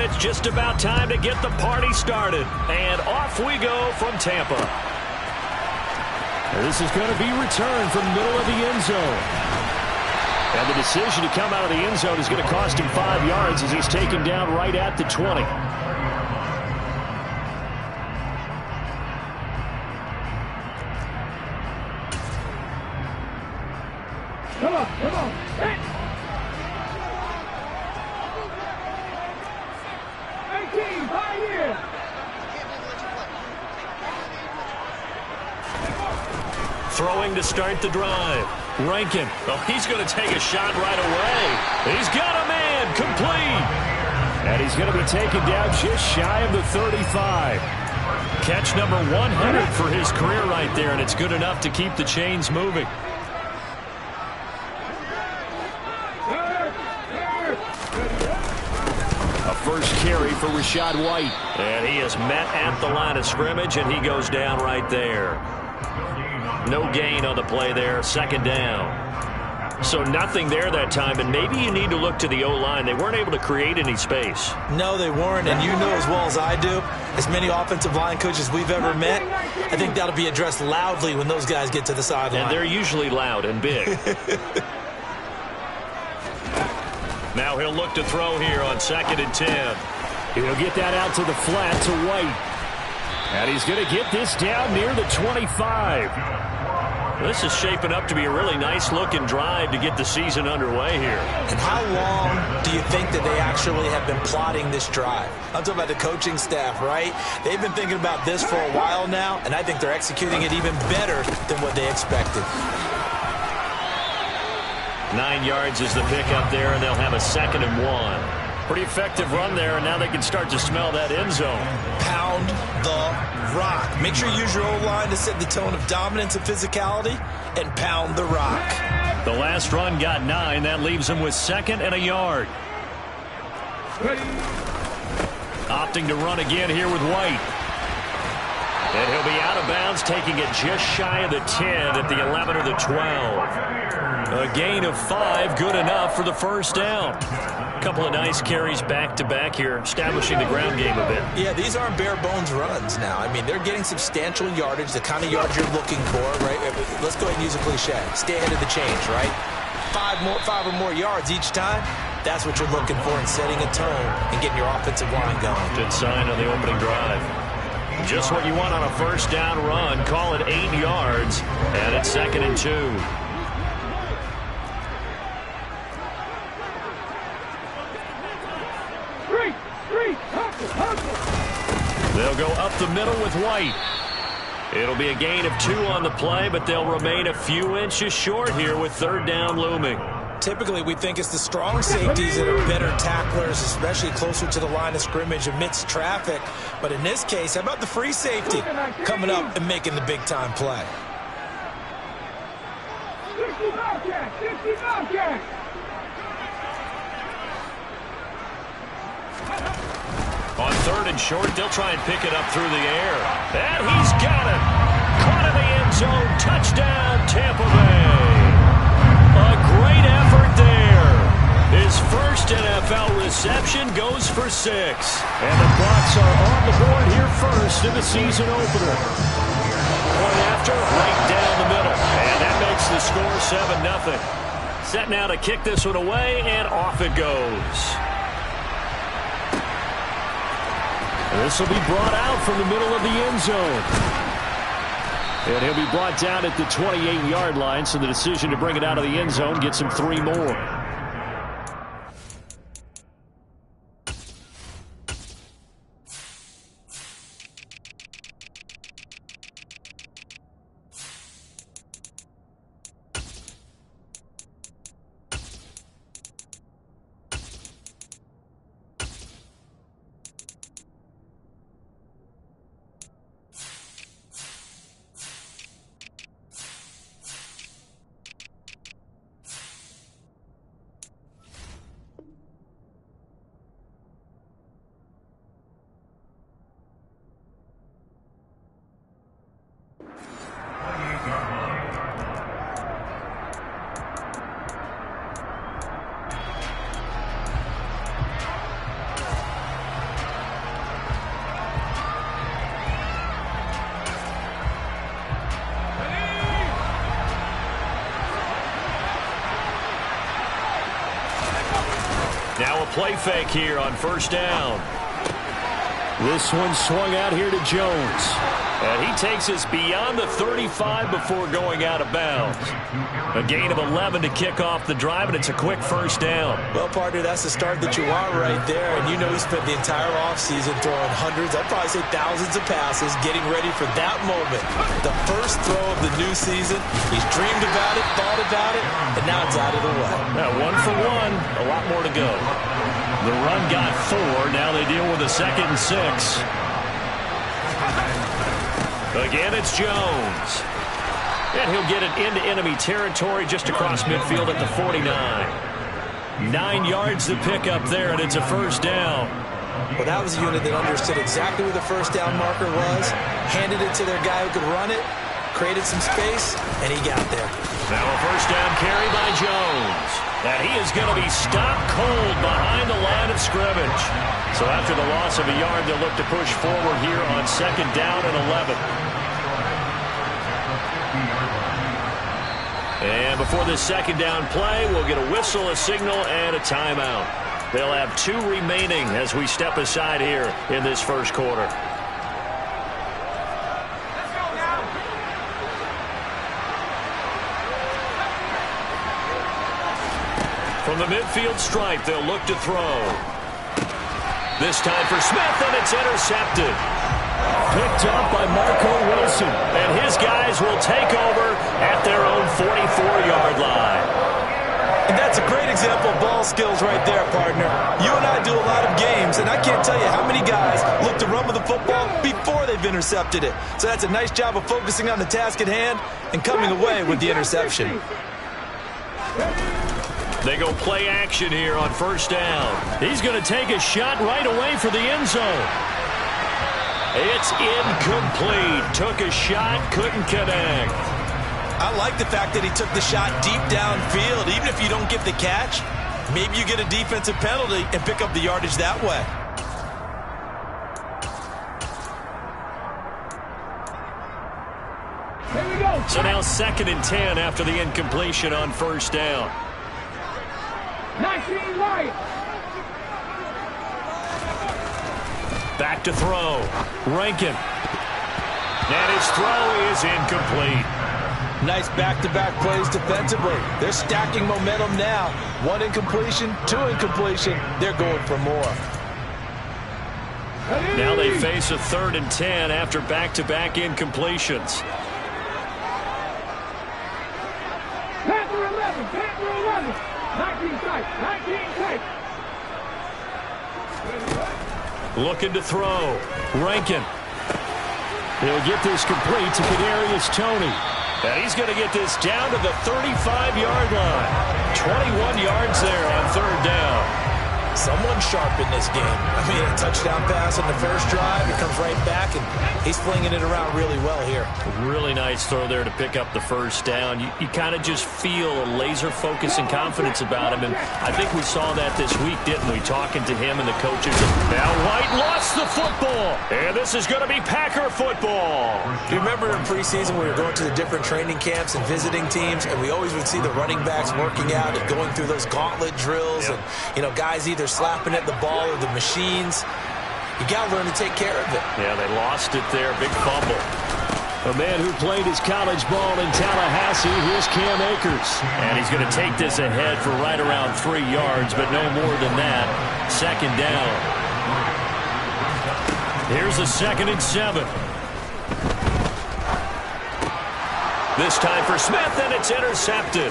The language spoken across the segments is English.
It's just about time to get the party started. And off we go from Tampa. This is going to be returned from the middle of the end zone. And the decision to come out of the end zone is going to cost him 5 yards as he's taken down right at the 20. Come on, come on. Hey. 18, 5 years. Throwing to start the drive. Rankin. Oh, he's going to take a shot right away. He's got a man. Complete. And he's going to be taken down just shy of the 35. Catch number 100 for his career right there, and it's good enough to keep the chains moving. A first carry for Rachaad White. And he is met at the line of scrimmage, and he goes down right there. No gain on the play there, second down. So nothing there that time, and maybe you need to look to the O-line. They weren't able to create any space. No, they weren't, and you know as well as I do, as many offensive line coaches we've ever met, I think that'll be addressed loudly when those guys get to the sideline. And they're usually loud and big. Now he'll look to throw here on 2nd and 10. He'll get that out to the flat to White. And he's going to get this down near the 25. This is shaping up to be a really nice-looking drive to get the season underway here. And how long do you think that they actually have been plotting this drive? I'm talking about the coaching staff, right? They've been thinking about this for a while now, and I think they're executing it even better than what they expected. 9 yards is the pickup there, and they'll have a 2nd and 1. Pretty effective run there, and now they can start to smell that end zone. Pound the rock. Make sure you use your O-line to set the tone of dominance and physicality, and pound the rock. The last run got 9. That leaves him with 2nd and a yard. Opting to run again here with White. And he'll be out of bounds, taking it just shy of the 10 at the 11 or the 12. A gain of 5, good enough for the first down. A couple of nice carries back-to-back here, establishing the ground game a bit. Yeah, these aren't bare-bones runs now. I mean, they're getting substantial yardage, the kind of yards you're looking for, right? Let's go ahead and use a cliche. Stay ahead of the change, right? 5 or more yards each time. That's what you're looking for in setting a tone and getting your offensive line going. Good sign on the opening drive. Just what you want on a first down run. Call it 8 yards, and it's 2nd and 2. They'll go up the middle with White. It'll be a gain of 2 on the play, but they'll remain a few inches short here with 3rd down looming. Typically, we think it's the strong safeties that are better tacklers, especially closer to the line of scrimmage amidst traffic. But in this case, how about the free safety coming up and making the big-time play? 60 Bobcat! 60 Bobcat! On 3rd and short, they'll try and pick it up through the air. And he's got it. Caught in the end zone. Touchdown, Tampa Bay. A great effort there. His first NFL reception goes for 6. And the Bucs are on the board here first in the season opener. Point after, right down the middle. And that makes the score 7-0. Set now to kick this one away, and off it goes. This will be brought out from the middle of the end zone. And he'll be brought down at the 28-yard line, so the decision to bring it out of the end zone gets him 3 more. play fake here on first down. This one swung out here to Jones. And he takes us beyond the 35 before going out of bounds. A gain of 11 to kick off the drive, and it's a quick first down. Well, partner, that's the start that you want right there. And you know he spent the entire offseason throwing hundreds, I'd probably say thousands of passes, getting ready for that moment. The first throw of the new season. He's dreamed about it, thought about it, and now it's out of the way. Now, 1 for 1, a lot more to go. The run got 4. Now they deal with a 2nd and 6. Again, it's Jones. And he'll get it into enemy territory just across midfield at the 49. 9 yards to pick up there, and it's a first down. Well, that was a unit that understood exactly where the first down marker was, handed it to their guy who could run it, created some space, and he got there. Now a first down carry by Jones. And he is going to be stopped cold behind the line of scrimmage. So after the loss of a yard, they'll look to push forward here on 2nd down and 11. And before this 2nd down play, we'll get a whistle, a signal, and a timeout. They'll have 2 remaining as we step aside here in this first quarter. From the midfield stripe, they'll look to throw. This time for Smith, and it's intercepted. Picked up by Marco Wilson. And his guys will take over at their own 44-yard line. And that's a great example of ball skills right there, partner. You and I do a lot of games, and I can't tell you how many guys look to run with the football before they've intercepted it. So that's a nice job of focusing on the task at hand and coming away with the interception. They go play action here on first down. He's going to take a shot right away for the end zone. It's incomplete. Took a shot, couldn't connect. I like the fact that he took the shot deep downfield. Even if you don't get the catch, maybe you get a defensive penalty and pick up the yardage that way. Here we go. So now 2nd and 10 after the incompletion on first down. 19 right. Back to throw. Rankin. And his throw is incomplete. Nice back-to-back plays defensively. They're stacking momentum now. 1 incompletion, 2 incompletion. They're going for more. Now they face a 3rd and 10 after back-to-back incompletions. Panther 11. Panther 11. 19 tight. 19 tight. Looking to throw. Rankin. He'll get this complete to Kadarius Toney. And he's going to get this down to the 35-yard line. 21 yards there on 3rd down. Someone sharp in this game. I mean, a touchdown pass on the first drive. He comes right back, and he's flinging it around really well here. Really nice throw there to pick up the first down. You kind of just feel a laser focus and confidence about him, and I think we saw that this week, didn't we, talking to him and the coaches. Now White lost the football, and this is going to be Packer football. Do you remember in preseason we were going to the different training camps and visiting teams, and we always would see the running backs working out and going through those gauntlet drills, and, you know, guys either slapping at the ball or the machines. You got to learn to take care of it. Yeah, they lost it there. Big fumble. A man who played his college ball in Tallahassee, here's Cam Akers. And he's going to take this ahead for right around 3 yards, but no more than that. 2nd down. Here's a 2nd and 7. This time for Smith, and it's intercepted.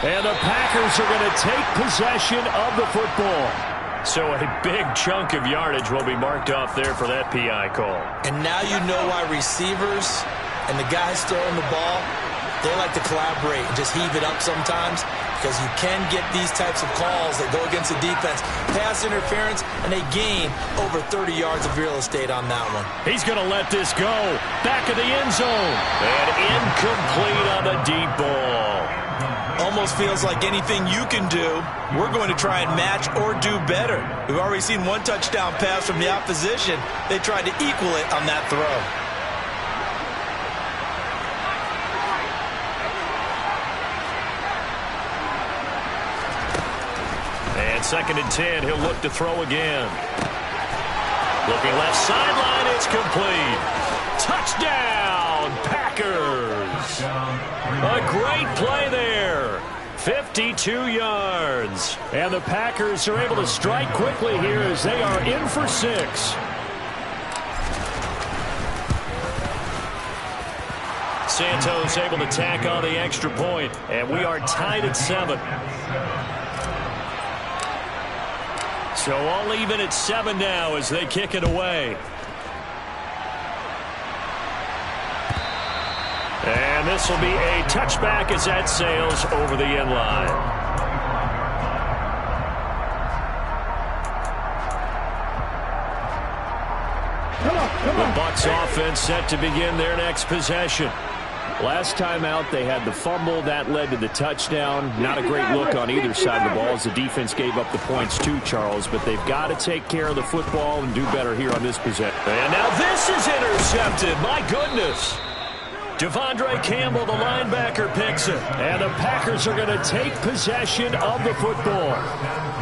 And the Packers are going to take possession of the football. So a big chunk of yardage will be marked off there for that PI call. And now you know why receivers and the guys throwing the ball, they like to collaborate and just heave it up sometimes, because you can get these types of calls that go against the defense. Pass interference, and they gain over 30 yards of real estate on that one. He's going to let this go. Back of the end zone. And incomplete on the deep ball. Almost feels like anything you can do, we're going to try and match or do better. We've already seen 1 touchdown pass from the opposition. They tried to equal it on that throw. 2nd and 10. He'll look to throw again. Looking left sideline. It's complete. Touchdown, Packers. A great play there. 52 yards. And the Packers are able to strike quickly here as they are in for 6. Santos able to tack on the extra point, and we are tied at 7. So all even at 7 now as they kick it away. And this will be a touchback as that sails over the end line. The Bucs offense set to begin their next possession. Last time out, they had the fumble. That led to the touchdown. Not a great look on either side of the ball as the defense gave up the points too, Charles. But they've got to take care of the football and do better here on this possession. And now this is intercepted. My goodness. Devondre Campbell, the linebacker, picks it. And the Packers are going to take possession of the football.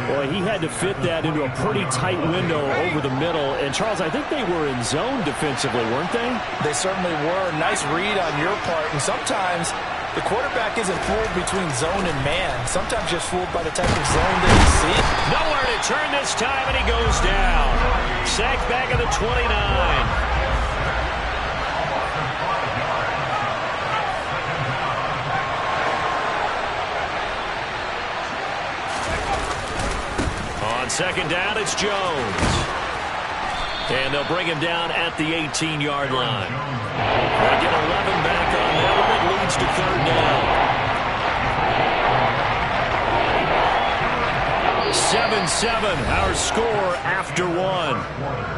Boy, he had to fit that into a pretty tight window over the middle. And, Charles, I think they were in zone defensively, weren't they? They certainly were. Nice read on your part. And sometimes the quarterback isn't fooled between zone and man. Sometimes just fooled by the type of zone that you see. Nowhere to turn this time, and he goes down. Sacked back at the 29. On 2nd down, it's Jones. And they'll bring him down at the 18-yard line. They get 11 back on that one. It leads to 3rd down. 7-7, our score after 1.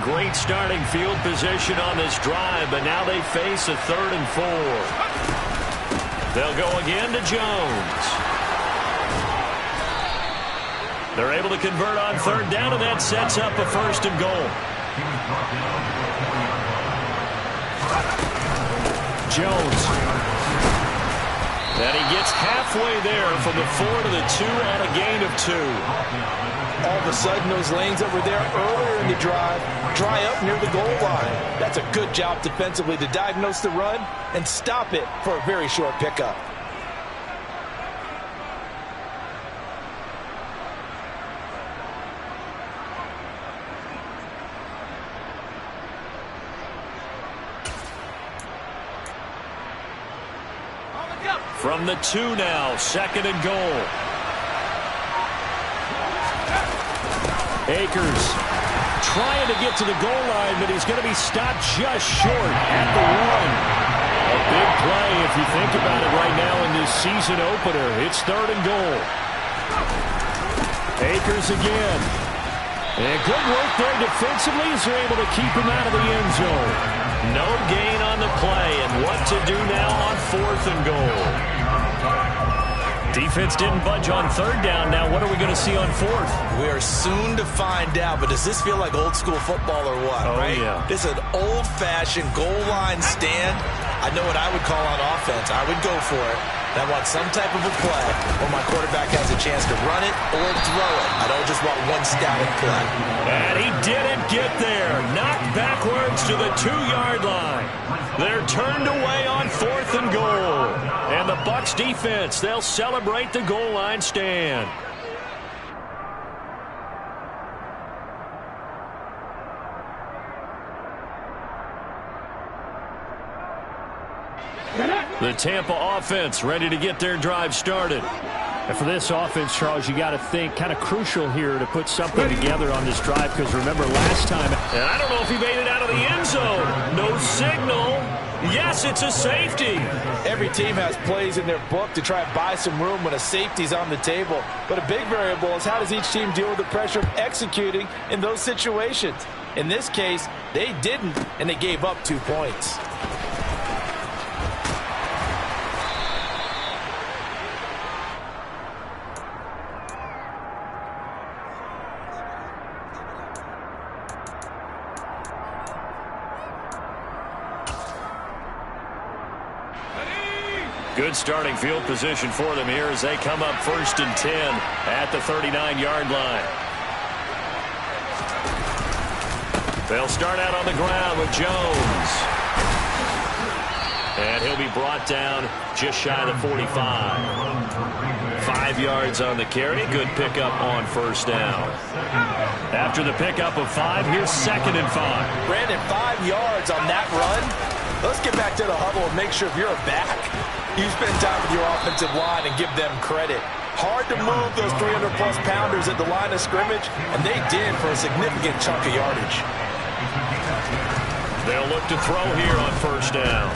Great starting field position on this drive, but now they face a 3rd and 4. They'll go again to Jones. They're able to convert on 3rd down, and that sets up a 1st and goal. Jones. And he gets halfway there from the 4 to the 2 on a gain of 2. All of a sudden, those lanes that were there earlier in the drive dry up near the goal line. That's a good job defensively to diagnose the run and stop it for a very short pickup. From the 2 now, 2nd and goal. Akers trying to get to the goal line, but he's going to be stopped just short at the 1. A big play if you think about it right now in this season opener. It's 3rd and goal. Akers again. And good work there defensively as they're able to keep him out of the end zone. No gain on the play, and what to do now on 4th and goal. Defense didn't budge on 3rd down. Now what are we going to see on 4th? We are soon to find out, but does this feel like old school football or what? Oh, right? Yeah. This is an old-fashioned goal line stand. I know what I would call on offense. I would go for it. And I want some type of a play where my quarterback has a chance to run it or throw it. I don't just want one static play. And he didn't get there. Knocked backwards to the 2-yard line. They're turned away on 4th and goal. And the Bucs defense, they'll celebrate the goal line stand. The Tampa offense ready to get their drive started. And for this offense, Charles, you got to think kind of crucial here to put something together on this drive, because remember last time. And I don't know if he made it out of the end zone. No signal. Yes, it's a safety. Every team has plays in their book to try and buy some room when a safety's on the table. But a big variable is how does each team deal with the pressure of executing in those situations. In this case, they didn't, and they gave up 2 points. Good starting field position for them here as they come up 1st and 10 at the 39-yard line. They'll start out on the ground with Jones. And he'll be brought down just shy of the 45. 5 yards on the carry. Good pickup on 1st down. After the pickup of 5, here's 2nd and 5. Brandon, 5 yards on that run. Let's get back to the huddle and make sure if you're a back, you spend time with your offensive line and give them credit. Hard to move those 300-plus pounders at the line of scrimmage, and they did for a significant chunk of yardage. They'll look to throw here on 1st down.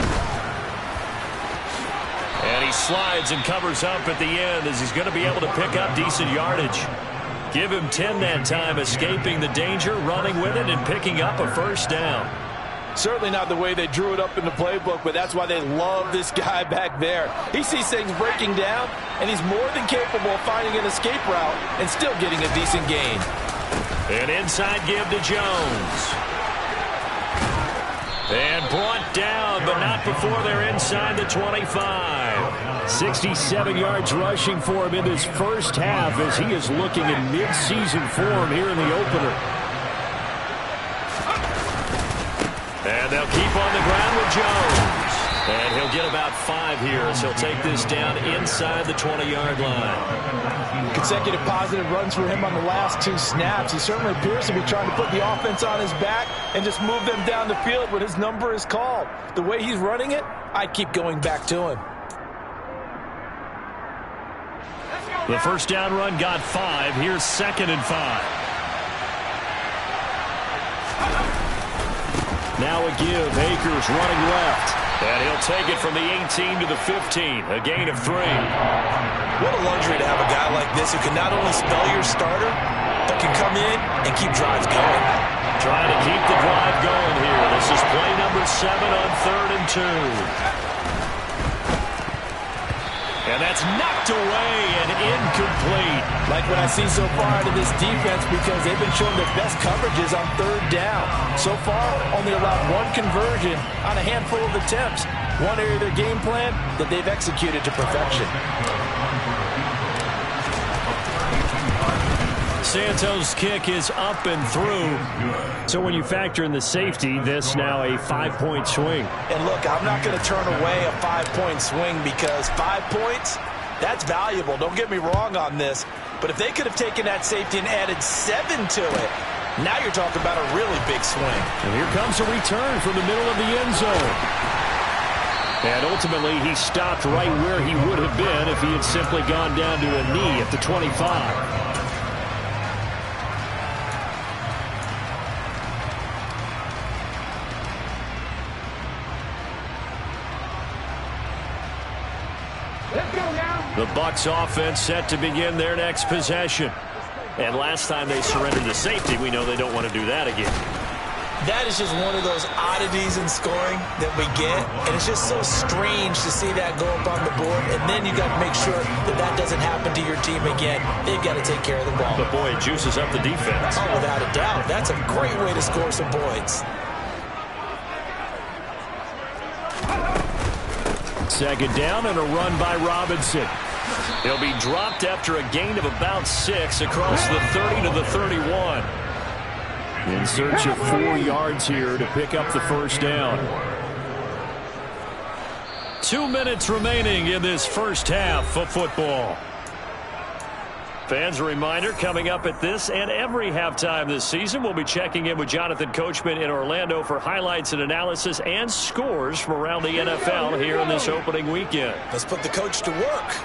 And he slides and covers up at the end as he's going to be able to pick up decent yardage. Give him 10 that time, escaping the danger, running with it, and picking up a 1st down. Certainly not the way they drew it up in the playbook, but that's why they love this guy back there. He sees things breaking down, and he's more than capable of finding an escape route and still getting a decent gain. An inside give to Jones. And brought down, but not before they're inside the 25. 67 yards rushing for him in this first half as he is looking in mid-season form here in the opener. And they'll keep on the ground with Jones. And he'll get about 5 here as he'll take this down inside the 20-yard line. Consecutive positive runs for him on the last 2 snaps. He certainly appears to be trying to put the offense on his back and just move them down the field when his number is called. The way he's running it, I keep going back to him. The 1st down run got 5. Here's 2nd and 5. Now a give. Akers running left. And he'll take it from the 18 to the 15. A gain of 3. What a luxury to have a guy like this who can not only spell your starter, but can come in and keep drives going. Trying to keep the drive going here. This is play number 7 on 3rd and 2. And that's knocked away and incomplete. Like what I see so far out of this defense, because they've been showing their best coverages on 3rd down. So far, only allowed 1 conversion on a handful of attempts. One area of their game plan that they've executed to perfection. Santos' kick is up and through. So when you factor in the safety, this now a 5-point swing. And look, I'm not going to turn away a 5-point swing because 5 points, that's valuable. Don't get me wrong on this. But if they could have taken that safety and added 7 to it, now you're talking about a really big swing. And here comes a return from the middle of the end zone. And ultimately, he stopped right where he would have been if he had simply gone down to a knee at the 25. The Bucs offense set to begin their next possession. And last time they surrendered the safety, we know they don't want to do that again. That is just one of those oddities in scoring that we get. And it's just so strange to see that go up on the board. And then you got to make sure that that doesn't happen to your team again. They've got to take care of the ball. But boy, it juices up the defense. Oh, without a doubt. That's a great way to score some points. 2nd down and a run by Robinson. He'll be dropped after a gain of about 6 across the 30 to the 31. In search of 4 yards here to pick up the 1st down. 2 minutes remaining in this first half of football. Fans, a reminder, coming up at this and every halftime this season, we'll be checking in with Jonathan Coachman in Orlando for highlights and analysis and scores from around the NFL here in this opening weekend. Let's put the coach to work.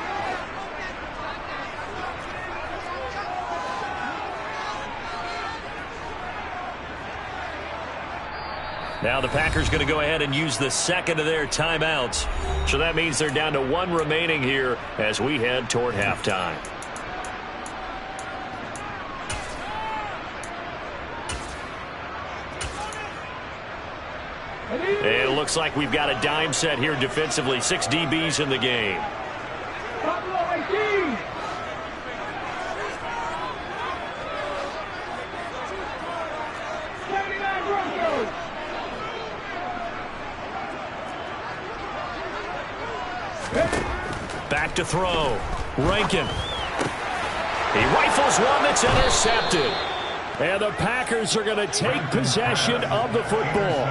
Now the Packers going to go ahead and use the 2nd of their timeouts. So that means they're down to 1 remaining here as we head toward halftime. And it looks like we've got a dime set here defensively. 6 DBs in the game. Ready? Back to throw. Rankin. He rifles one that's intercepted. And the Packers are going to take possession of the football.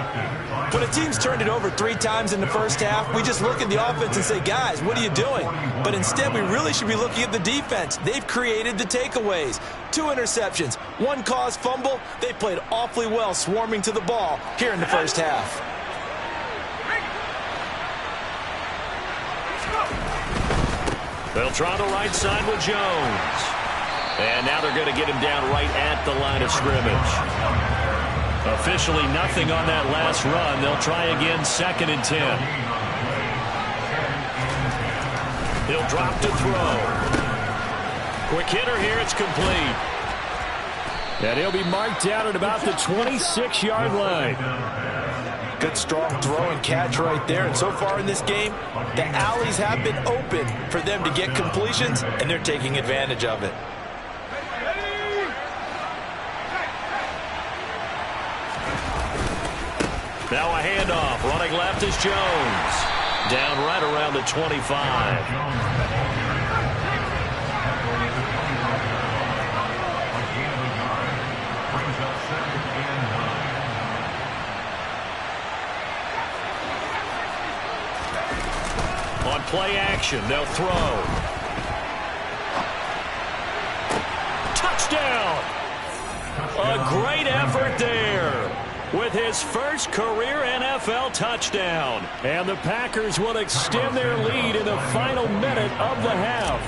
When a team's turned it over 3 times in the first half, we just look at the offense and say, guys, what are you doing? But instead, we really should be looking at the defense. They've created the takeaways. 2 interceptions, 1 caused fumble. They played awfully well swarming to the ball here in the first half. They'll try the right side with Jones. And now they're going to get him down right at the line of scrimmage. Officially nothing on that last run. They'll try again, 2nd and 10. He'll drop to throw. Quick hitter here, it's complete. And he'll be marked down at about the 26-yard line. Good strong throw and catch right there. And so far in this game, the alleys have been open for them to get completions, and they're taking advantage of it. Now a handoff. Running left is Jones. Down right around the 25. On play action, they'll throw. Touchdown! A great effort there with his first career NFL touchdown. And the Packers will extend their lead in the final minute of the half.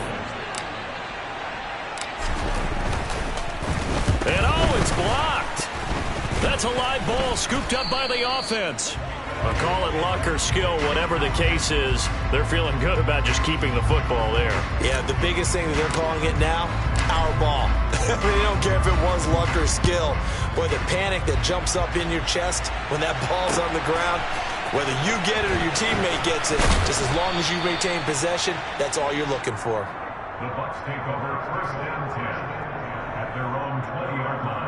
And oh, it's blocked. That's a live ball scooped up by the offense. I'll call it luck or skill, whatever the case is. They're feeling good about just keeping the football there. Yeah, the biggest thing that they're calling it now, our ball. They don't care if it was luck or skill. Boy, the panic that jumps up in your chest when that ball's on the ground, whether you get it or your teammate gets it, just as long as you retain possession, that's all you're looking for. The Bucs take over 1st and 10 at their own 20-yard line.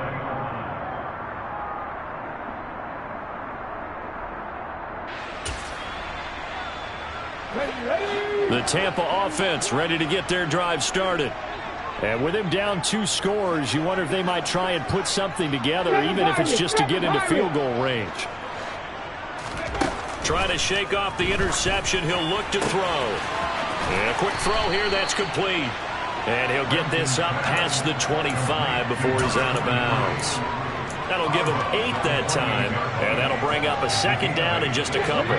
The Tampa offense ready to get their drive started. And with him down 2 scores, you wonder if they might try and put something together, even if it's just to get into field goal range. Trying to shake off the interception. He'll look to throw. And a quick throw here. That's complete. And he'll get this up past the 25 before he's out of bounds. That'll give him 8 that time. And that'll bring up a 2nd down in just a couple.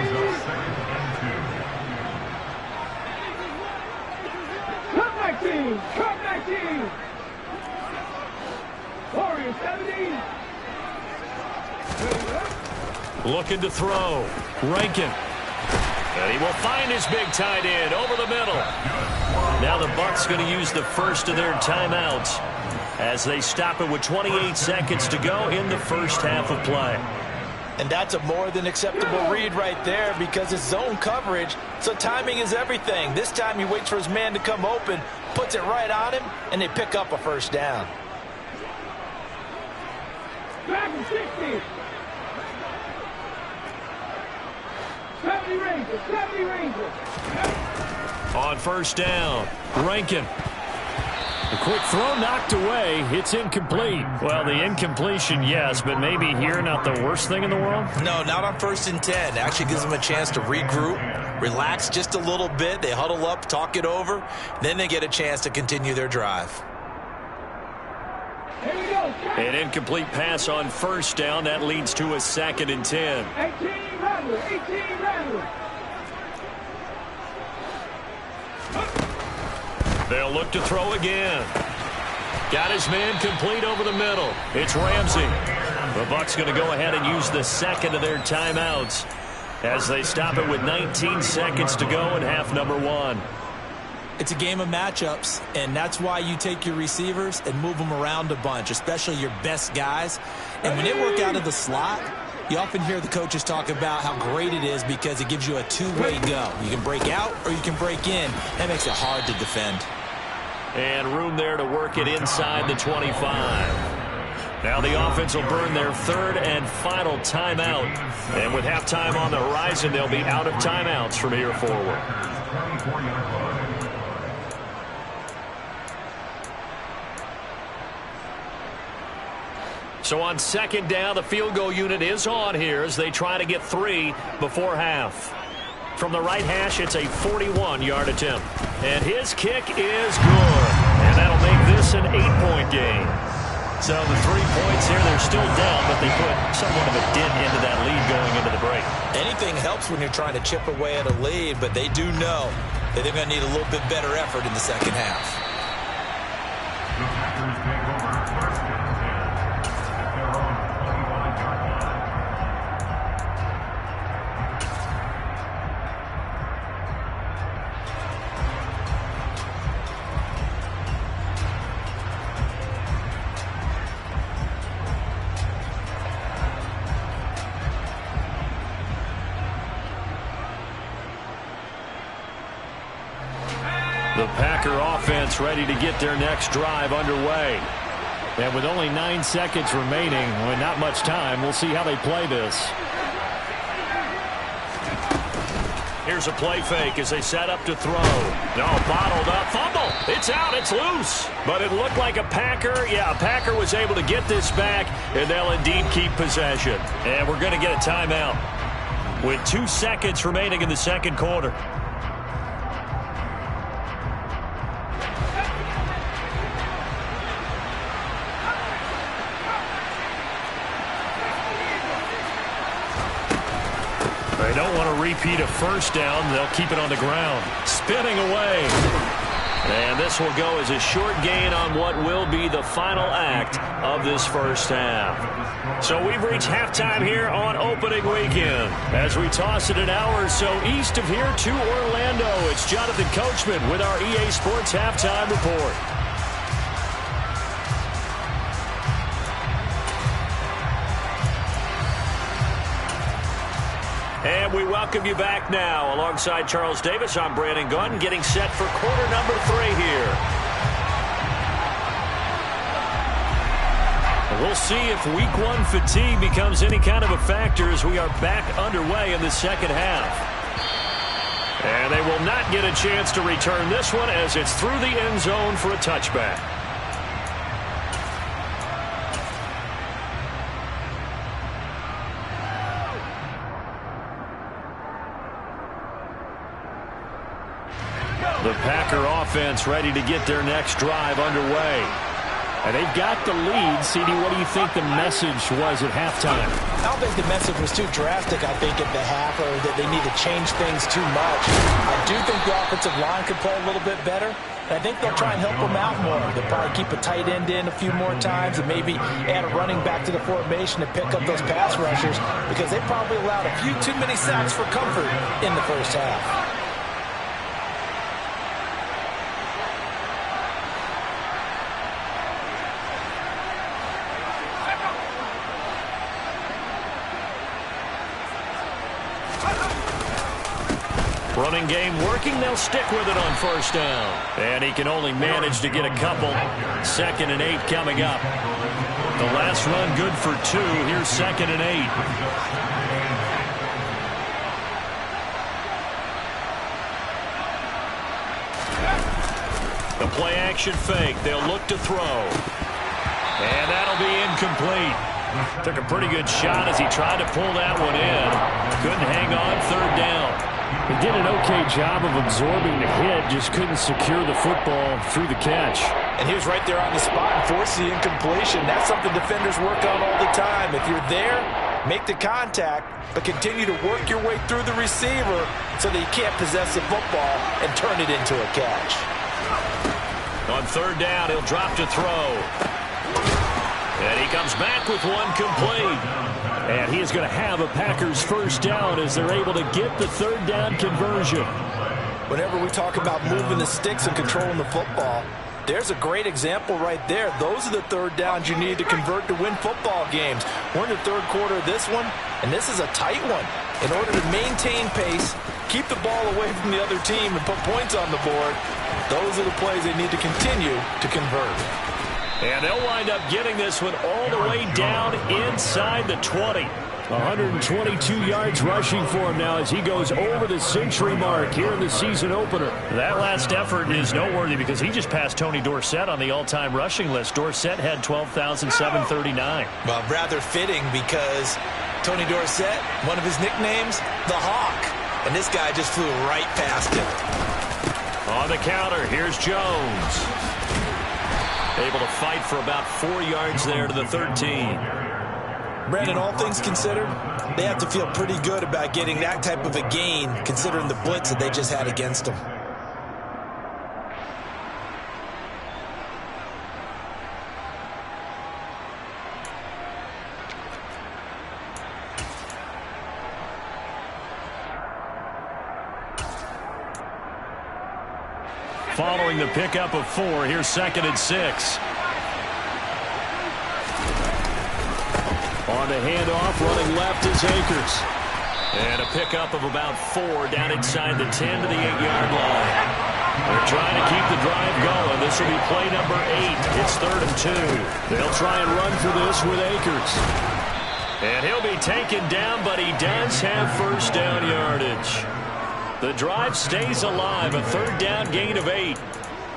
Cut 19. Warriors 17. Looking to throw. Rankin. And he will find his big tight end over the middle. Now the Bucs going to use the first of their timeouts as they stop it with 28 seconds to go in the first half of play. And that's a more than acceptable read right there because it's zone coverage, so timing is everything. This time he waits for his man to come open, puts it right on him, and they pick up a 1st down. Back to 60. 70 Rangers. 70 Rangers. On 1st down, Rankin. The quick throw knocked away. It's incomplete. Well, the incompletion, yes, but maybe here not the worst thing in the world? No, not on 1st and 10. Actually gives them a chance to regroup, relax just a little bit. They huddle up, talk it over. Then they get a chance to continue their drive. Here we go. An incomplete pass on 1st down. That leads to a 2nd and 10. 18 Rattler. 18 Rattler. They'll look to throw again. Got his man complete over the middle. It's Ramsey. The Bucs going to go ahead and use the 2nd of their timeouts as they stop it with 19 seconds to go in half number 1. It's a game of matchups, and that's why you take your receivers and move them around a bunch, especially your best guys. And when they work out of the slot, you often hear the coaches talk about how great it is because it gives you a 2-way go. You can break out or you can break in. That makes it hard to defend. And room there to work it inside the 25. Now the offense will burn their 3rd and final timeout. And with halftime on the horizon, they'll be out of timeouts from here forward. So on second down, the field goal unit is on here as they try to get 3 before half. From the right hash, it's a 41-yard attempt. And his kick is good. And that'll make this an 8-point game. So the 3 points here, they're still down, but they put somewhat of a dent into that lead going into the break. Anything helps when you're trying to chip away at a lead, but they do know that they're going to need a little bit better effort in the second half. The Packers take over first and 10 at their own 21-yard line. The Packer offense ready to get their next drive underway. And with only 9 seconds remaining, and not much time, we'll see how they play this. Here's a play fake as they set up to throw. No, bottled up. Fumble. It's out. It's loose. But it looked like a Packer. Yeah, a Packer was able to get this back, and they'll indeed keep possession. And we're going to get a timeout with 2 seconds remaining in the second quarter. They don't want to repeat a first down. They'll keep it on the ground. Spinning away. And this will go as a short gain on what will be the final act of this first half. So we've reached halftime here on opening weekend. As we toss it an hour or so east of here to Orlando, it's Jonathan Coachman with our EA Sports Halftime Report. And we welcome you back now. Alongside Charles Davis, I'm Brandon Gunn, getting set for quarter number 3 here. We'll see if week 1 fatigue becomes any kind of a factor as we are back underway in the second half. And they will not get a chance to return this one as it's through the end zone for a touchback. The Packer offense ready to get their next drive underway. And they've got the lead. CD, what do you think the message was at halftime? I don't think the message was too drastic, I think, at the half, or that they need to change things too much. I do think the offensive line could play a little bit better. And I think they'll try and help them out more. They'll probably keep a tight end in a few more times and maybe add a running back to the formation to pick up those pass rushers because they probably allowed a few too many sacks for comfort in the first half. Running game working. They'll stick with it on first down. And he can only manage to get a couple. 2nd and 8 coming up. The last run good for 2. Here's 2nd and 8. The play action fake. They'll look to throw. And that'll be incomplete. Took a pretty good shot as he tried to pull that one in. Couldn't hang on 3rd down. He did an okay job of absorbing the hit, just couldn't secure the football through the catch. And he was right there on the spot and forced the incompletion. That's something defenders work on all the time. If you're there, make the contact, but continue to work your way through the receiver so that you can't possess the football and turn it into a catch. On 3rd down, he'll drop to throw. And he comes back with one complete. And he is going to have a Packers first down as they're able to get the 3rd down conversion. Whenever we talk about moving the sticks and controlling the football, there's a great example right there. Those are the 3rd downs you need to convert to win football games. We're in the 3rd quarter of this one, and this is a tight one. In order to maintain pace, keep the ball away from the other team, and put points on the board, those are the plays they need to continue to convert. And they'll wind up getting this one all the way down inside the 20. 122 yards rushing for him now as he goes over the century mark here in the season opener. That last effort is noteworthy because he just passed Tony Dorsett on the all-time rushing list. Dorsett had 12,739. Well, rather fitting because Tony Dorsett, one of his nicknames, the Hawk. And this guy just flew right past him. On the counter, here's Jones. Able to fight for about 4 yards there to the 13. Brandon, all things considered, they have to feel pretty good about getting that type of a gain considering the blitz that they just had against them. Following the pickup of 4, here's 2nd and 6. On the handoff, running left is Akers. And a pickup of about 4 down inside the 10 to the 8-yard line. They're trying to keep the drive going. This will be play number 8. It's 3rd and 2. They'll try and run for this with Akers. And he'll be taken down, but he does have first down yardage. The drive stays alive, a 3rd down gain of 8.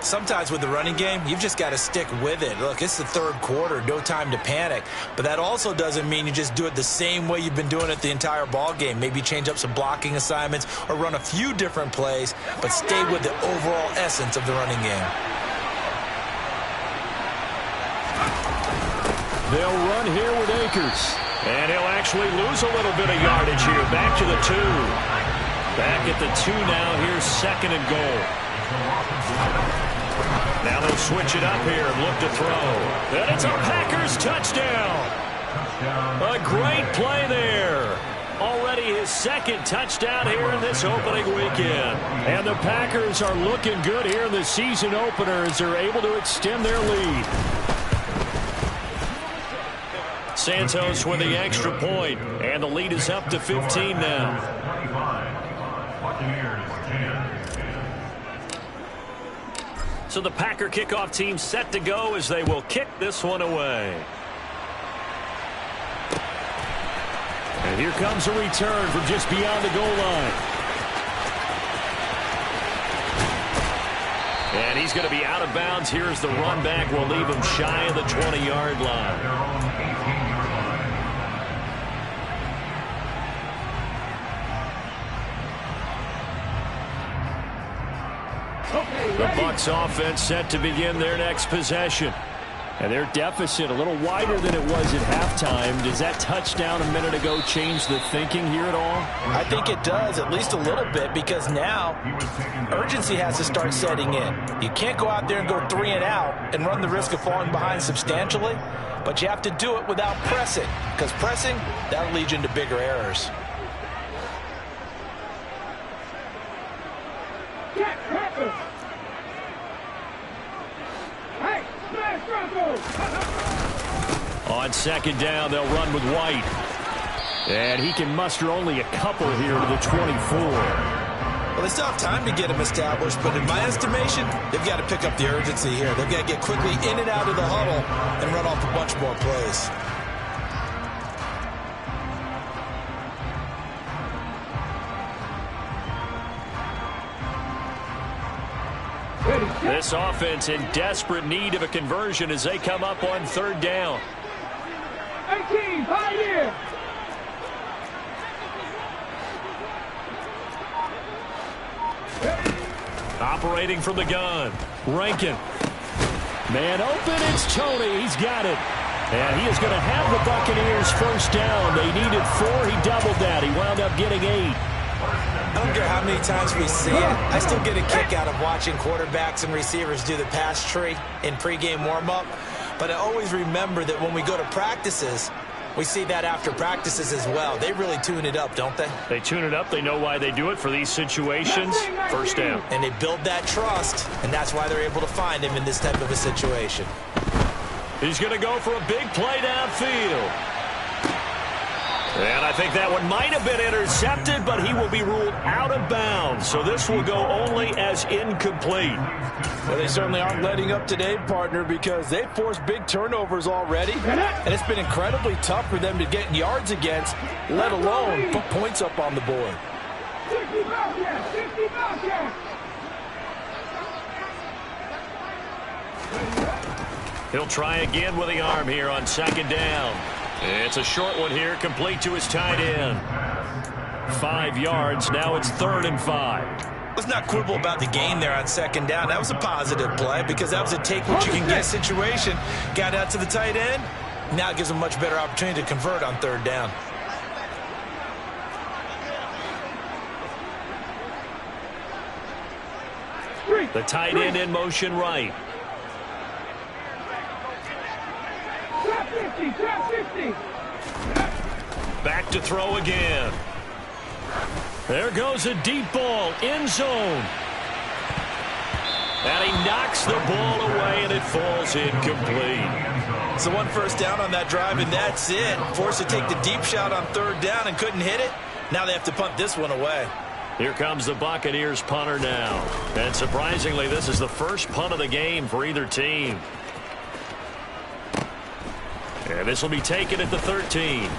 Sometimes with the running game, you've just got to stick with it. Look, it's the 3rd quarter, no time to panic. But that also doesn't mean you just do it the same way you've been doing it the entire ball game. Maybe change up some blocking assignments or run a few different plays, but stay with the overall essence of the running game. They'll run here with Akers. And he'll actually lose a little bit of yardage here. Back to the 2. Back at the 2 now. Here's 2nd and goal. Now they'll switch it up here and look to throw. And it's a Packers touchdown. A great play there. Already his 2nd touchdown here in this opening weekend. And the Packers are looking good here in the season opener as they're able to extend their lead. Santos with the extra point, and the lead is up to 15 now. So the Packer kickoff team set to go as they will kick this one away. And here comes a return from just beyond the goal line. And he's going to be out of bounds. Here's the run back. We'll leave him shy of the 20-yard line. The Bucs offense set to begin their next possession. And their deficit a little wider than it was at halftime. Does that touchdown a minute ago change the thinking here at all? I think it does, at least a little bit, because now urgency has to start setting in. You can't go out there and go 3 and out and run the risk of falling behind substantially, but you have to do it without pressing, because pressing, that'll lead you into bigger errors. On 2nd down, they'll run with White. And he can muster only a couple here to the 24. Well, they still have time to get him established, but in my estimation, they've got to pick up the urgency here. They've got to get quickly in and out of the huddle and run off a bunch more plays. This offense in desperate need of a conversion as they come up on 3rd down. 18, 5 years. Operating from the gun, Rankin. Man open, it's Tony. He's got it. And he is going to have the Buccaneers first down. They needed 4. He doubled that. He wound up getting 8. I don't care how many times we see it. I still get a kick out of watching quarterbacks and receivers do the pass tree in pregame warm-up. But I always remember that when we go to practices, we see that after practices as well. They really tune it up, don't they? They tune it up. They know why they do it for these situations. First down. And they build that trust, and that's why they're able to find him in this type of a situation. He's going to go for a big play downfield. And I think that one might have been intercepted, but he will be ruled out of bounds. So this will go only as incomplete. Well, they certainly aren't letting up today, partner, because they've forced big turnovers already. And it's been incredibly tough for them to get yards against, let alone put points up on the board. 60 Bobcats! 60 Bobcats! He'll try again with the arm here on second down. It's a short one here, complete to his tight end. 5 yards, now it's 3rd and 5. Let's not quibble about the gain there on second down. That was a positive play because that was a take-what-you-can-get situation. Got out to the tight end. Now it gives them a much better opportunity to convert on 3rd down. The tight end in motion right. Trap 50! Trap 50! Back to throw again. There goes a deep ball, end zone. And he knocks the ball away, and it falls incomplete. So 1 first down on that drive, and that's it. Forced to take the deep shot on 3rd down and couldn't hit it. Now they have to punt this one away. Here comes the Buccaneers punter now. And surprisingly, this is the first punt of the game for either team. And this will be taken at the 13.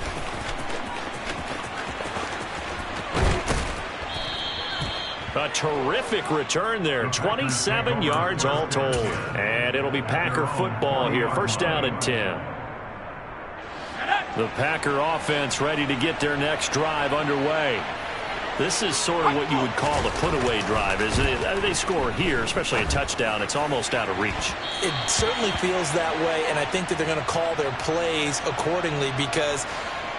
A terrific return there. 27 yards all told. And it'll be Packer football here. First down and 10. The Packer offense ready to get their next drive underway. This is sort of what you would call the put-away drive, isn't it? They score here, especially a touchdown. It's almost out of reach. It certainly feels that way, and I think that they're going to call their plays accordingly because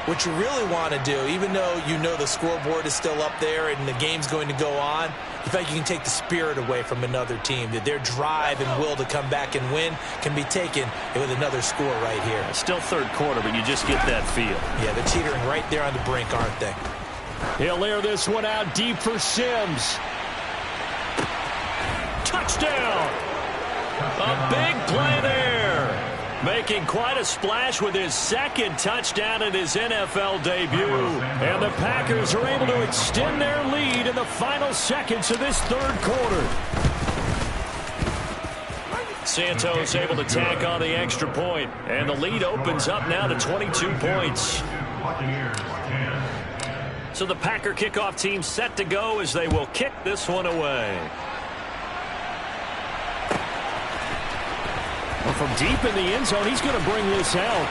what you really want to do, even though you know the scoreboard is still up there and the game's going to go on, in fact, you can take the spirit away from another team, that their drive and will to come back and win can be taken with another score right here. Still 3rd quarter, but you just get that feel. Yeah, they're teetering right there on the brink, aren't they? He'll air this one out deep for Sims. Touchdown! A big play there. Making quite a splash with his 2nd touchdown in his NFL debut. And the Packers are able to extend their lead in the final seconds of this 3rd quarter. Santos able to tack on the extra point. And the lead opens up now to 22 points. So the Packer kickoff team set to go as they will kick this one away. Well, from deep in the end zone, he's going to bring this out.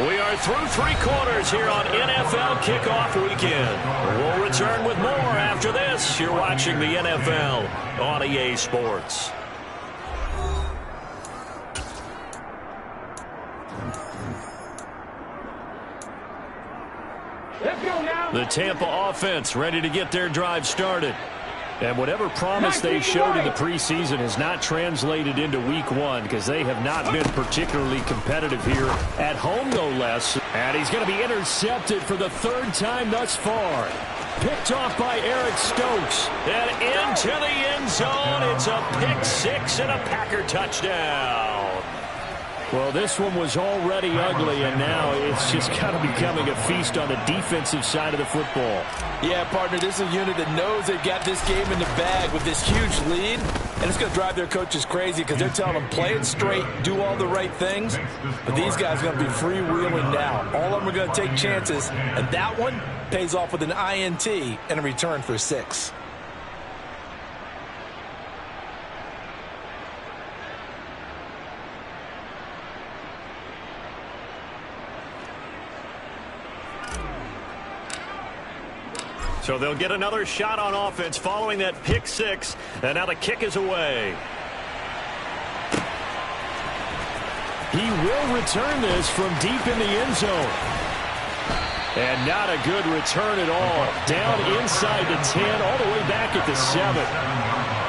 We are through 3 quarters here on NFL Kickoff Weekend. We'll return with more after this. You're watching the NFL on EA Sports. The Tampa offense ready to get their drive started. And whatever promise they showed in the preseason has not translated into week 1 because they have not been particularly competitive here at home, no less. And he's going to be intercepted for the 3rd time thus far. Picked off by Eric Stokes. And into the end zone. It's a pick 6 and a Packer touchdown. Well, this one was already ugly, and now it's just kind of becoming a feast on the defensive side of the football. Yeah, partner, this is a unit that knows they've got this game in the bag with this huge lead, and it's going to drive their coaches crazy because they're telling them play it straight, do all the right things, but these guys are going to be freewheeling now. All of them are going to take chances, and that one pays off with an INT and a return for 6. So they'll get another shot on offense following that pick 6. And now the kick is away. He will return this from deep in the end zone. And not a good return at all. Down inside the 10, all the way back at the 7.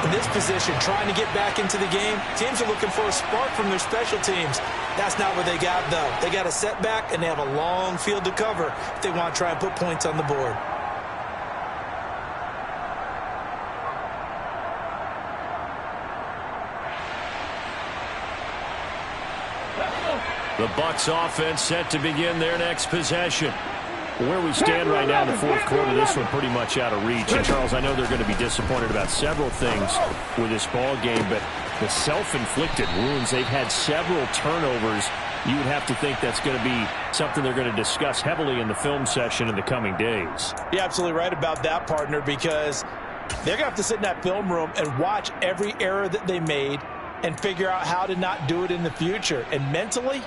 In this position, trying to get back into the game, teams are looking for a spark from their special teams. That's not what they got, though. They got a setback, and they have a long field to cover if they want to try and put points on the board. The Bucs offense set to begin their next possession. Where we stand right now in the fourth quarter, this one pretty much out of reach. And, Charles, I know they're going to be disappointed about several things with this ball game, but the self-inflicted wounds, they've had several turnovers. You would have to think that's going to be something they're going to discuss heavily in the film session in the coming days. You're absolutely right about that, partner, because they're going to have to sit in that film room and watch every error that they made and figure out how to not do it in the future. And mentally,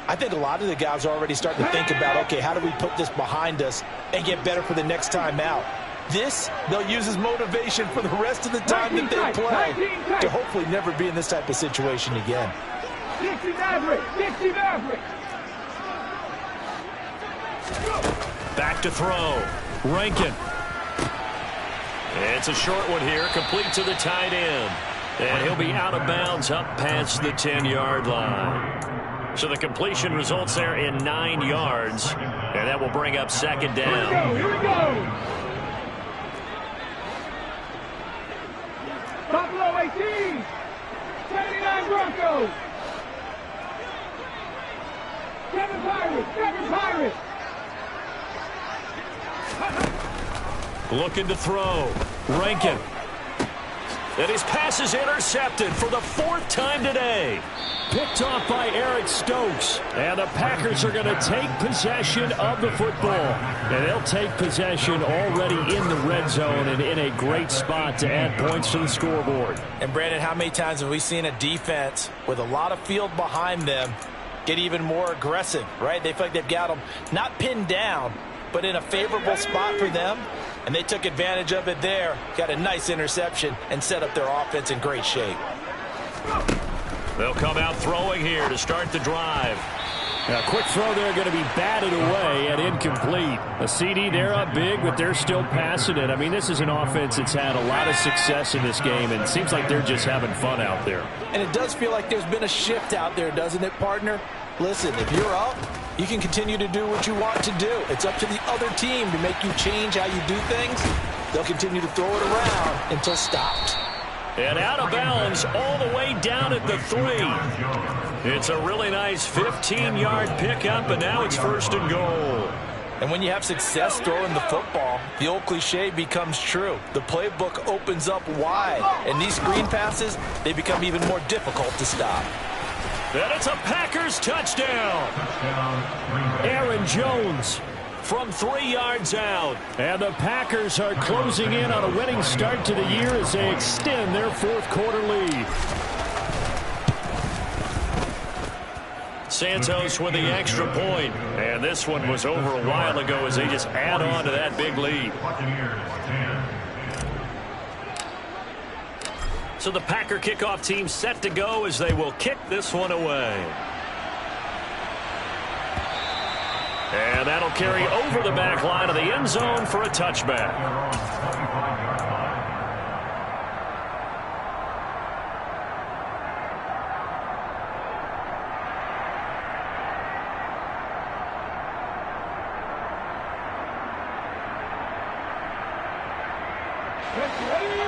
I think a lot of the guys are already starting to think about, okay, how do we put this behind us and get better for the next time out? This, they'll use as motivation for the rest of the time that they play to hopefully never be in this type of situation again. 60 Maverick, 60 Maverick. Back to throw. Rankin. It's a short one here, complete to the tight end. And he'll be out of bounds up past the 10-yard line. So the completion results there in 9 yards, and that will bring up second down. Here we go. Buffalo 18, 79 Broncos. 7 Pirates, 7 Pirates. Looking to throw. Rankin. And his pass is intercepted for the 4th time today. Picked off by Eric Stokes. And the Packers are going to take possession of the football. And they'll take possession already in the red zone and in a great spot to add points to the scoreboard. And, Brandon, how many times have we seen a defense with a lot of field behind them get even more aggressive, right? They feel like they've got them not pinned down, but in a favorable spot for them. And they took advantage of it there. Got a nice interception and set up their offense in great shape. They'll come out throwing here to start the drive. A quick throw there going to be batted away and incomplete. A CD, they're up big, but they're still passing it. I mean, this is an offense that's had a lot of success in this game, and it seems like they're just having fun out there. And it does feel like there's been a shift out there, doesn't it, partner? Listen, if you're up, you can continue to do what you want to do. It's up to the other team to make you change how you do things. They'll continue to throw it around until stopped. And out of bounds all the way down at the 3. It's a really nice 15-yard pickup, and now it's 1st and goal. And when you have success throwing the football, the old cliche becomes true. The playbook opens up wide, and these screen passes, they become even more difficult to stop. And it's a Packers touchdown. Aaron Jones from 3 yards out. And the Packers are closing in on a winning start to the year as they extend their 4th quarter lead. Santos with the extra point. And this one was over a while ago as they just add on to that big lead. So the Packer kickoff team set to go as they will kick this one away. And that'll carry over the back line of the end zone for a touchback.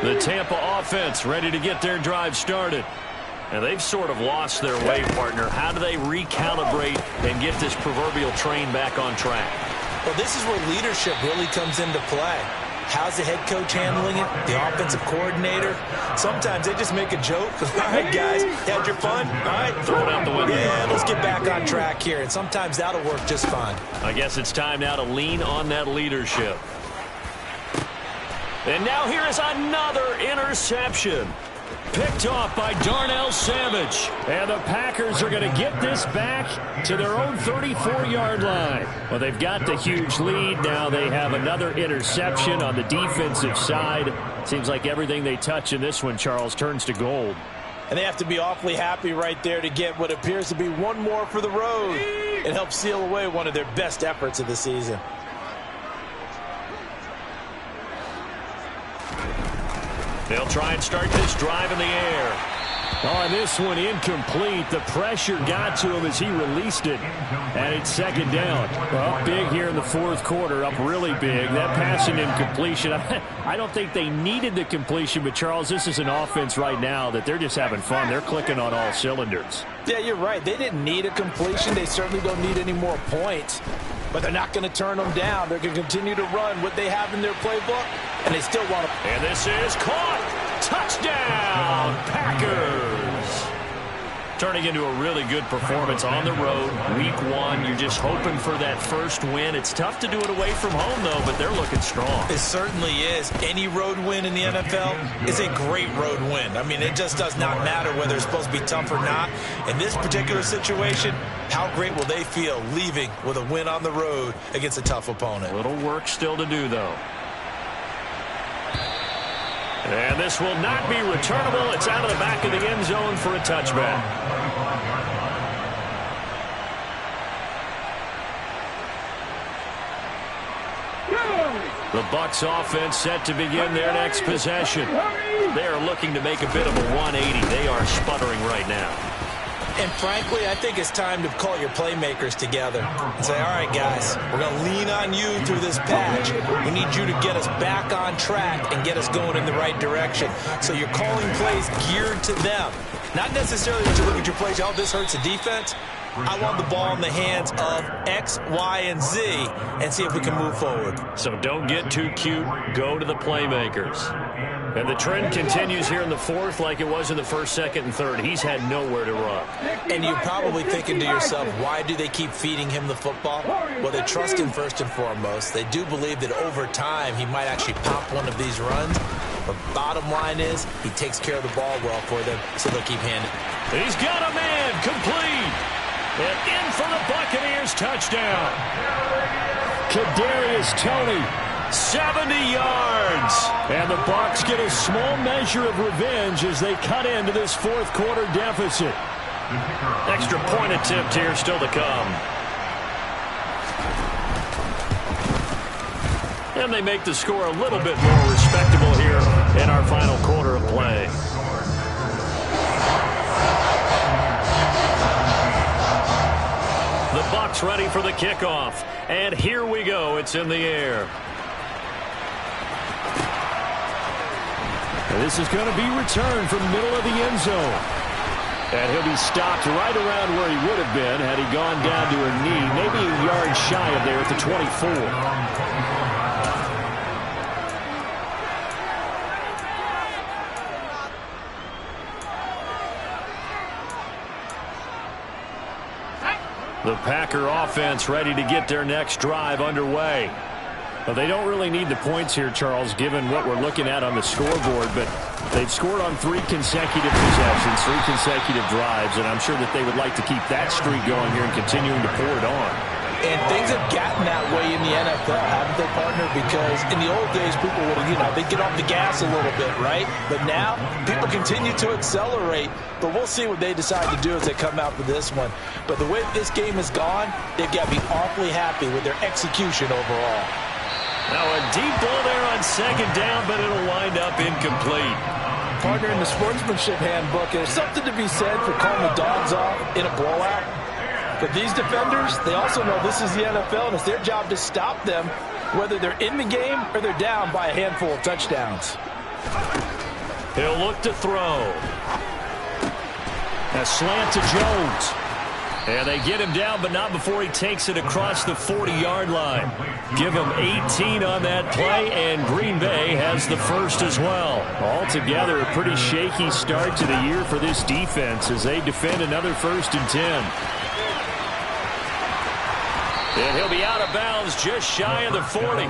The Tampa offense ready to get their drive started. And they've sort of lost their way, partner. How do they recalibrate and get this proverbial train back on track? Well, this is where leadership really comes into play. How's the head coach handling it? The offensive coordinator? Sometimes they just make a joke. All right, guys, had your fun? All right, throw it out the window. Yeah, let's get back on track here. And sometimes that'll work just fine. I guess it's time now to lean on that leadership. And now here is another interception. Picked off by Darnell Savage. And the Packers are going to get this back to their own 34-yard line. Well, they've got the huge lead. Now they have another interception on the defensive side. Seems like everything they touch in this one, Charles, turns to gold. And they have to be awfully happy right there to get what appears to be one more for the road. It helps seal away one of their best efforts of the season. They'll try and start this drive in the air. Oh, this one incomplete. The pressure got to him as he released it. And it's second down. Up big here in the fourth quarter. Up really big. That passing incompletion. I don't think they needed the completion. But, Charles, this is an offense right now that they're just having fun. They're clicking on all cylinders. Yeah, you're right. They didn't need a completion. They certainly don't need any more points. But they're not going to turn them down. They're going to continue to run what they have in their playbook. And they still want to. And this is caught. Touchdown, Packers. Turning into a really good performance on the road. Week 1, you're just hoping for that first win. It's tough to do it away from home, though, but they're looking strong. It certainly is. Any road win in the NFL is a great road win. I mean, it just does not matter whether it's supposed to be tough or not. In this particular situation, how great will they feel leaving with a win on the road against a tough opponent? A little work still to do, though. And this will not be returnable. It's out of the back of the end zone for a touchback. The Bucs offense set to begin their next possession. They are looking to make a bit of a 180. They are sputtering right now. And frankly, I think it's time to call your playmakers together and say, all right, guys, we're going to lean on you through this patch. We need you to get us back on track and get us going in the right direction. So you're calling plays geared to them. Not necessarily when you look at your plays, oh, this hurts the defense. I want the ball in the hands of X, Y, and Z and see if we can move forward. So don't get too cute. Go to the playmakers. And the trend continues here in the fourth like it was in the first, second, and third. He's had nowhere to run. And you're probably thinking to yourself, why do they keep feeding him the football? Well, they trust him first and foremost. They do believe that over time he might actually pop one of these runs. But bottom line is he takes care of the ball well for them, so they'll keep handing it. He's got a man complete. And in for the Buccaneers touchdown. Kadarius Toney. 70 yards. And the Bucs get a small measure of revenge as they cut into this fourth quarter deficit. Extra point attempt here still to come. And they make the score a little bit more respectable here in our final quarter of play. The Bucs ready for the kickoff. And here we go. It's in the air. This is going to be returned from the middle of the end zone. And he'll be stopped right around where he would have been had he gone down to a knee, maybe a yard shy of there at the 24. The Packer offense ready to get their next drive underway. Well, they don't really need the points here, Charles, given what we're looking at on the scoreboard, but they've scored on 3 consecutive possessions, 3 consecutive drives, and I'm sure that they would like to keep that streak going here and continuing to pour it on. And things have gotten that way in the NFL, haven't they, partner? Because in the old days, people would, they'd get off the gas a little bit, right? But now, people continue to accelerate, but we'll see what they decide to do as they come out for this one. But the way this game has gone, they've got to be awfully happy with their execution overall. Now a deep ball there on second down, but it'll wind up incomplete. Partner, in the sportsmanship handbook, there's something to be said for calling the dogs off in a blowout. But these defenders, they also know this is the NFL, and it's their job to stop them, whether they're in the game or they're down by a handful of touchdowns. He'll look to throw. A slant to Jones. And they get him down, but not before he takes it across the 40-yard line. Give him 18 on that play, and Green Bay has the first as well. Altogether, a pretty shaky start to the year for this defense as they defend another 1st and 10. And he'll be out of bounds just shy of the 40.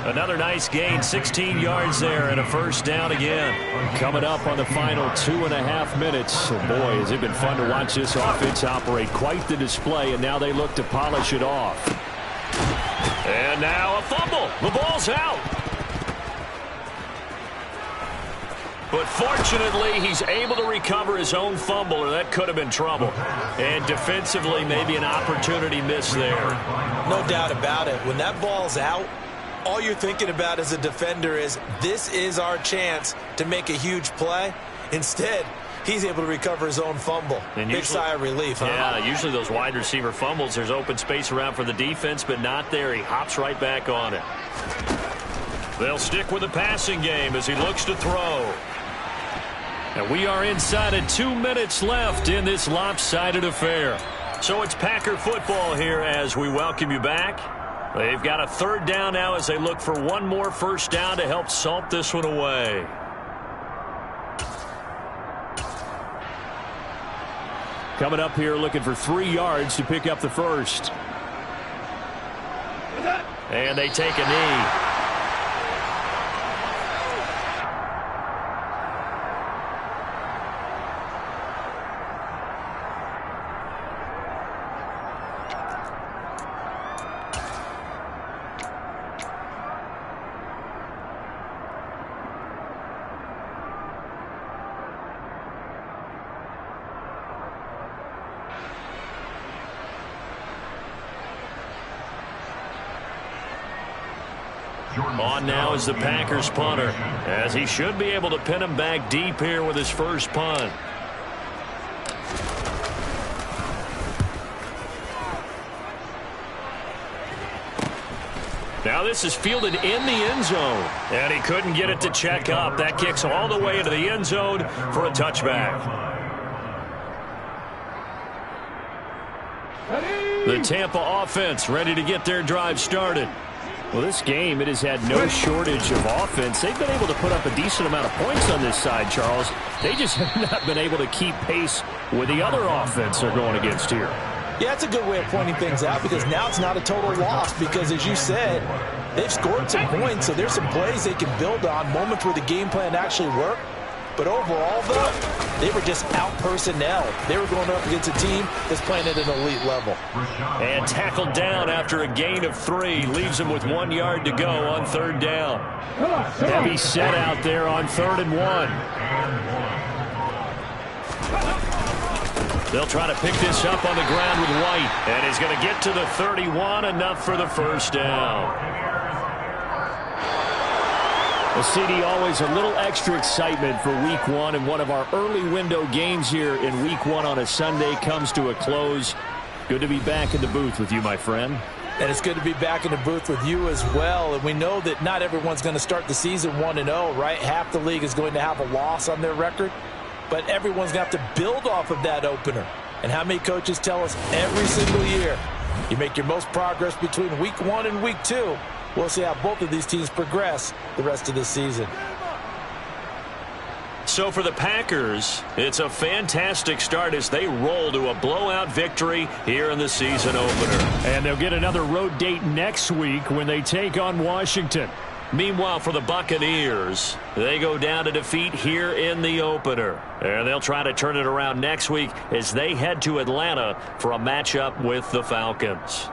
Another nice gain, 16 yards there, and a first down again. Coming up on the final 2.5 minutes. Oh boy, has it been fun to watch this offense operate. Quite the display, and now they look to polish it off. And now a fumble. The ball's out. But fortunately, he's able to recover his own fumble, or that could have been trouble. And defensively, maybe an opportunity miss there. No doubt about it. When that ball's out, all you're thinking about as a defender is this is our chance to make a huge play. Instead, he's able to recover his own fumble. And big sigh of relief, huh? Yeah, usually those wide receiver fumbles, there's open space around for the defense, but not there. He hops right back on it. They'll stick with the passing game as he looks to throw. And we are inside of 2 minutes left in this lopsided affair. So it's Packer football here as we welcome you back. They've got a third down now as they look for one more first down to help salt this one away. Coming up here looking for 3 yards to pick up the first. And they take a knee. On now is the Packers punter, as he should be able to pin him back deep here with his first punt. Now this is fielded in the end zone, and he couldn't get it to check up. That kicks all the way into the end zone for a touchback. The Tampa offense ready to get their drive started. Well, this game, it has had no shortage of offense. They've been able to put up a decent amount of points on this side, Charles. They just have not been able to keep pace with the other offense they're going against here. Yeah, that's a good way of pointing things out because now it's not a total loss because, as you said, they've scored some points, so there's some plays they can build on, moments where the game plan actually worked. But overall, though, they were just out-personnel. They were going up against a team that's playing at an elite level. And tackled down after a gain of 3. Leaves him with 1 yard to go on third down. Heavy set out there on 3rd and 1. They'll try to pick this up on the ground with White. And he's going to get to the 31, enough for the first down. Well, CD, always a little extra excitement for Week 1, and one of our early window games here in Week 1 on a Sunday comes to a close. Good to be back in the booth with you, my friend. And it's good to be back in the booth with you as well. And we know that not everyone's going to start the season 1-0, right? Half the league is going to have a loss on their record. But everyone's going to have to build off of that opener. And how many coaches tell us every single year, you make your most progress between Week 1 and Week 2. We'll see how both of these teams progress the rest of this season. So for the Packers, it's a fantastic start as they roll to a blowout victory here in the season opener. And they'll get another road date next week when they take on Washington. Meanwhile, for the Buccaneers, they go down to defeat here in the opener. And they'll try to turn it around next week as they head to Atlanta for a matchup with the Falcons.